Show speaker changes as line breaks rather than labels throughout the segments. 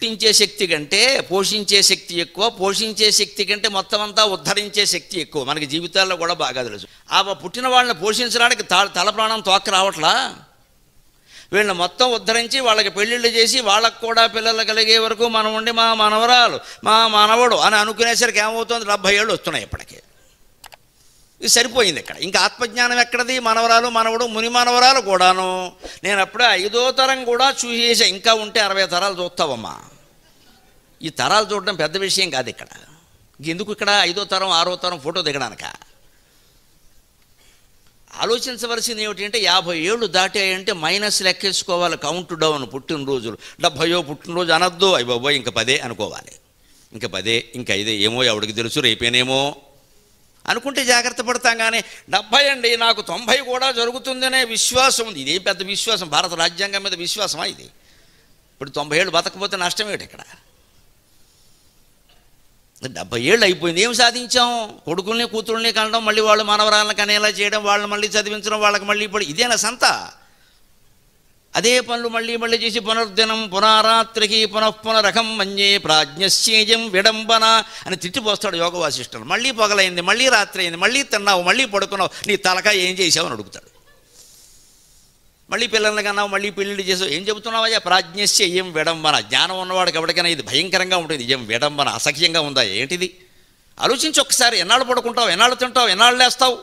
పుట్టించే శక్తి కంటే పోషించే శక్తి ఎక్కువ, పోషించే శక్తి కంటే మొత్తం అంతా ఉద్ధరించే శక్తి ఎక్కువ. మనకి జీవితాల్లో కూడా బాగా తెలుసు. ఆ పుట్టిన వాళ్ళని పోషించడానికి తల ప్రాణం తోక రావట్లా. వీళ్ళని మొత్తం ఉద్ధరించి వాళ్ళకి పెళ్ళిళ్ళు చేసి వాళ్ళకు కూడా పిల్లలు కలిగే వరకు మనం ఉండి మా మనవరాలు మా మనవడు అని అనుకునేసరికి ఏమవుతుంది, 70 ఏళ్ళు వస్తున్నాయి ఇప్పటికే. ఇది సరిపోయింది. ఇక్కడ ఇంకా ఆత్మజ్ఞానం ఎక్కడది? మనవరాలు మనవడు ముని మనవరాలు కూడాను. నేను అప్పుడే 5వ తరం కూడా చూసేసా. ఇంకా ఉంటే 60 తరాలు చూస్తావమ్మా. ఈ తరాలు చూడడం పెద్ద విషయం కాదు ఇక్కడ. ఎందుకు ఇక్కడ 5వ తరం 6వ తరం ఫోటో దిగడానిక? ఆలోచించవలసింది ఏమిటి అంటే 50 ఏళ్ళు దాటాయంటే మైనస్ లెక్కేసుకోవాలి. కౌంట్ డౌన్ పుట్టినరోజులు. 70వ పుట్టినరోజు అనొద్దు, అయ్యి బాబోయ్ ఇంక 10 అనుకోవాలి. ఇంక 10 ఇంకా 5 ఏమో ఎవడికి తెలుసు, రేపేనేమో అనుకుంటే జాగ్రత్త పడతాం. కానీ 70 అండి నాకు 90 కూడా జరుగుతుందనే విశ్వాసం ఉంది. ఇదేం పెద్ద విశ్వాసం? భారత రాజ్యాంగం మీద విశ్వాసమా ఇది? ఇప్పుడు 90 ఏళ్ళు బతకపోతే నష్టం ఏమిటి ఇక్కడ? 70 ఏళ్ళు అయిపోయింది, ఏం సాధించాం? కొడుకుల్ని కూతుళ్ళని కనడం, మళ్ళీ వాళ్ళు మనవరాలను కనేలా చేయడం, వాళ్ళని మళ్ళీ చదివించడం, వాళ్ళకి మళ్ళీ ఇప్పుడు ఇదేనా సంత? అదే పనులు మళ్ళీ మళ్ళీ చేసి పునర్దినం పునరాత్రికి పునఃపునరకం మన్యే ప్రాజ్ఞశ్చేయం విడంబన అని తిట్టిపోస్తాడు యోగ వాసిష్ఠులు. మళ్ళీ పొగలైంది, మళ్ళీ రాత్రి అయింది, మళ్ళీ తిన్నావు, మళ్ళీ పడుకున్నావు, నీ తలకాయ ఏం చేసావు అని అడుగుతాడు. మళ్ళీ పిల్లల్ని కన్నావు, మళ్ళీ పెళ్ళిళ్ళు చేసావు, ఏం చెబుతున్నావయ్యా? ప్రాజ్ఞశ్చేయం విడంబన. జ్ఞానం ఉన్నవాడికి ఎవరికైనా ఇది భయంకరంగా ఉంటుంది. ఏం విడంబన, అసఖ్యంగా ఉందా? ఏంటిది? ఆలోచించి ఒకసారి. ఎన్నాళ్ళు పడుకుంటావు, ఎన్నాళ్ళు తింటావు, ఎన్నాళ్ళు లేస్తావు,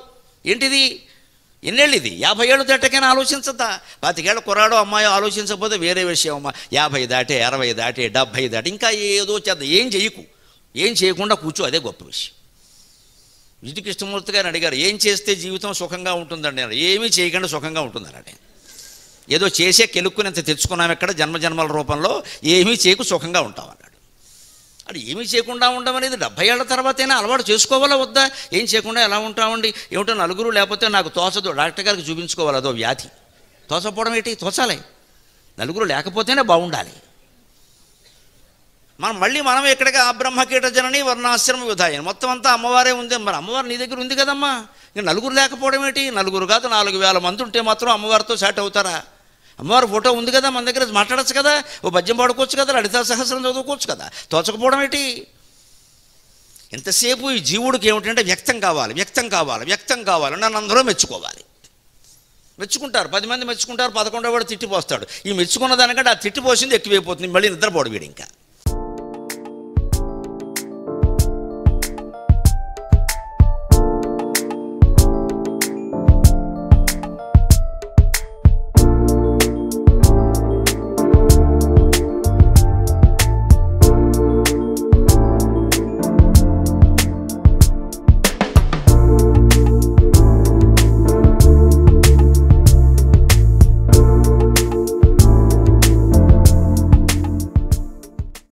ఏంటిది? ఎన్నేళ్ళు ఇది? 50 ఏళ్ళు దాటకైనా ఆలోచించద్దా? 25 ఏళ్ళ కుర్రాడో అమ్మాయో ఆలోచించకపోతే వేరే విషయం అమ్మా. 50 దాటే, 60 దాటే, 70 దాటి ఇంకా ఏదో చేద్దాం. ఏం చేయకు, ఏం చేయకుండా కూర్చో, అదే గొప్ప విషయం. విజయ కృష్ణమూర్తి గారిని అడిగారు, ఏం చేస్తే జీవితం సుఖంగా ఉంటుందండి? ఏమీ చేయకుండా సుఖంగా ఉంటుందన్నాడు. ఏదో చేసే కెలుక్కునంత తెచ్చుకున్నాం ఇక్కడ జన్మజన్మల రూపంలో, ఏమీ చేయకు సుఖంగా ఉంటాం అన్నాడు. అది ఏమీ చేయకుండా ఉండడం అనేది 70 ఏళ్ల తర్వాతైనా అలవాటు చేసుకోవాలా వద్దా? ఏం చేయకుండా ఎలా ఉంటామండి? ఏమిటో నలుగురు లేకపోతే నాకు తోచదు, డాక్టర్ గారికి చూపించుకోవాలి, అదో వ్యాధి. తోచపోవడం ఏంటి? తోచాలి. నలుగురు లేకపోతేనే బాగుండాలి. మనం ఎక్కడికి ఆ బ్రహ్మకీట జనని వర్ణాశ్రమ విధాయని మొత్తం అంతా అమ్మవారే ఉంది. మరి అమ్మవారు నీ దగ్గర ఉంది కదమ్మా. ఇంకా నలుగురు లేకపోవడం ఏంటి? నలుగురు కాదు 4000 మంది ఉంటే మాత్రం అమ్మవారితో సాటి అవుతారా? అమ్మవారి ఫోటో ఉంది కదా మన దగ్గర, మాట్లాడచ్చు కదా, ఓ పద్యం పాడుకోవచ్చు కదా, లలితా సహస్రం చదువుకోవచ్చు కదా. తోచకపోవడం ఏంటి? ఎంతసేపు ఈ జీవుడికి ఏమిటంటే వ్యక్తం కావాలి, వ్యక్తం కావాలి, వ్యక్తం కావాలి. నన్ను అందరూ మెచ్చుకోవాలి. మెచ్చుకుంటారు, 10 మంది మెచ్చుకుంటారు, 11వ వాడు తిట్టిపోస్తాడు. ఈ మెచ్చుకున్న దానికంటే ఆ తిట్టిపోసింది ఎక్కువైపోతుంది. మళ్ళీ నిద్రపోడు వీడు ఇంకా.